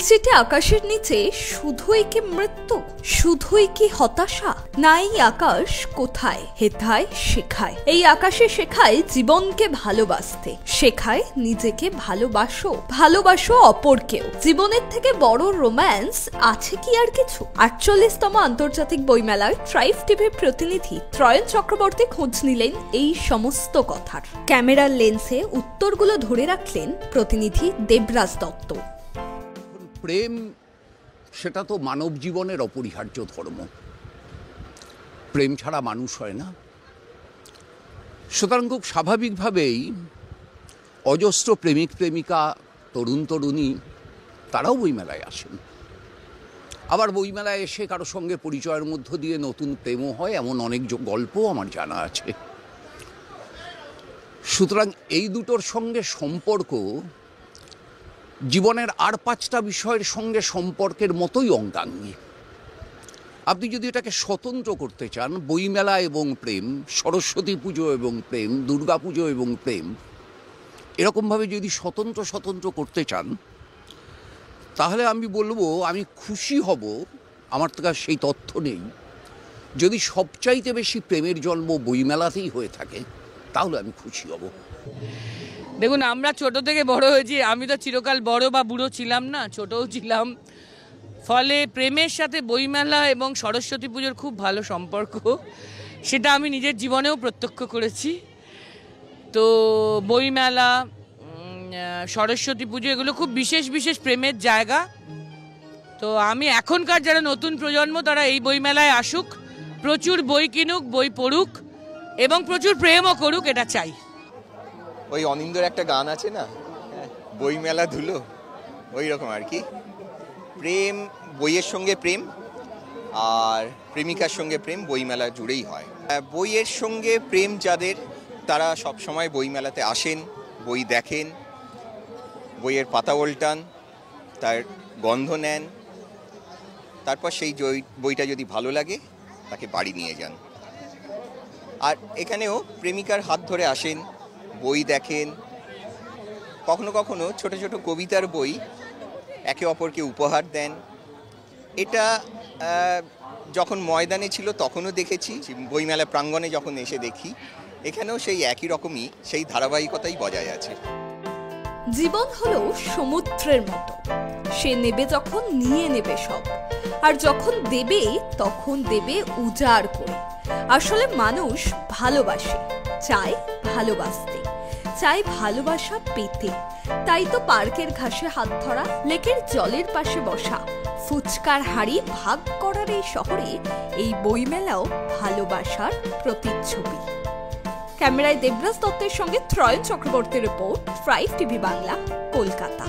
নীলচিটে আকাশের নিচে শুধুই কি মৃত্যু, শুধুই কি হতাশা? না, এই আকাশ কোথায় হেথায় শেখায়। এই আকাশে শেখায় জীবনকে ভালোবাসতে, শেখায় নিজেকে ভালোবাসো, ভালোবাসো অপরকেও। জীবনের থেকে বড় রোম্যান্স আছে কি আর কিছু? ৪৮তম আন্তর্জাতিক বইমেলায় ট্রাইব টিভির প্রতিনিধি ত্রয়ন চক্রবর্তী খোঁজ নিলেন এই সমস্ত কথার। ক্যামেরার লেন্সে উত্তরগুলো ধরে রাখলেন প্রতিনিধি দেবরাজ দত্ত। প্রেম সেটা তো মানব জীবনের অপরিহার্য ধর্ম। প্রেম ছাড়া মানুষ হয় না। সুতরাং খুব স্বাভাবিকভাবেই অজস্র প্রেমিক প্রেমিকা, তরুণ তরুণী তারাও বইমেলায় আসেন। আবার বইমেলায় এসে কারো সঙ্গে পরিচয়ের মধ্য দিয়ে নতুন প্রেমও হয়, এমন অনেক গল্পও আমার জানা আছে। সুতরাং এই দুটোর সঙ্গে সম্পর্ক জীবনের আর ৫টা বিষয়ের সঙ্গে সম্পর্কের মতোই অঙ্গাঙ্গী। আপনি যদি এটাকে স্বতন্ত্র করতে চান, বইমেলা এবং প্রেম, সরস্বতী পুজো এবং প্রেম, দুর্গা পুজো এবং প্রেম, এরকমভাবে যদি স্বতন্ত্র স্বতন্ত্র করতে চান, তাহলে আমি বলবো আমি খুশি হব, আমার তো সেই তথ্য নেই, যদি সবচাইতে বেশি প্রেমের জন্ম বইমেলাতেই হয়ে থাকে, তাহলে আমি খুশি হব। দেখুন, আমরা ছোট থেকে বড় হয়েছি। আমি তো চিরকাল বড় বা বুড়ো ছিলাম না, ছোটও ছিলাম। ফলে প্রেমের সাথে বইমেলা এবং সরস্বতী পুজোর খুব ভালো সম্পর্ক, সেটা আমি নিজের জীবনেও প্রত্যক্ষ করেছি। তো বইমেলা, সরস্বতী পুজো এগুলো খুব বিশেষ বিশেষ প্রেমের জায়গা। তো আমি এখনকার যারা নতুন প্রজন্ম, তারা এই বইমেলায় আসুক, প্রচুর বই কিনুক, বই পড়ুক এবং প্রচুর প্রেমও করুক, এটা চাই। ওই অনিন্দর একটা গান আছে না, বইমেলা ধুলো, ওই রকম আর কি। প্রেম, বইয়ের সঙ্গে প্রেম আর প্রেমিকার সঙ্গে প্রেম বইমেলা জুড়েই হয়। বইয়ের সঙ্গে প্রেম যাদের, তারা সব সময় বইমেলাতে আসেন, বই দেখেন, বইয়ের পাতা উল্টান, তার গন্ধ নেন, তারপর সেই বইটা যদি ভালো লাগে তাকে বাড়ি নিয়ে যান। আর এখানেও প্রেমিকার হাত ধরে আসেন, বই দেখেন, কখনো কখনো ছোট ছোট কবিতার বই একে অপরকে উপহার দেন। এটা যখন ময়দানে ছিল তখনও দেখেছি, বইমেলা প্রাঙ্গণে যখন এসে দেখি, এখানেও সেই একই রকমই সেই ধারাবাহিকতাই বজায় আছে। জীবন হলো সমুদ্রের মতো, সে নেবে যখন নিয়ে নেবে সব, আর যখন দেবে তখন দেবে উজাড় করে। আসলে মানুষ ভালোবাসে, চায় ভালোবাসতে, চায় ভালোবাসা পেতে। তাই তো পার্কের ঘাসে হাত ধরা, লেকের জলের পাশে বসা, ফুচকার হাঁড়ি ভাগ করার এই শহরে এই বইমেলাও ভালোবাসার প্রতিচ্ছবি। ক্যামেরায় দেবরাজ দত্তের সঙ্গে ত্রয়ন চক্রবর্তীর report, tribe TV Bangla, Kolkata.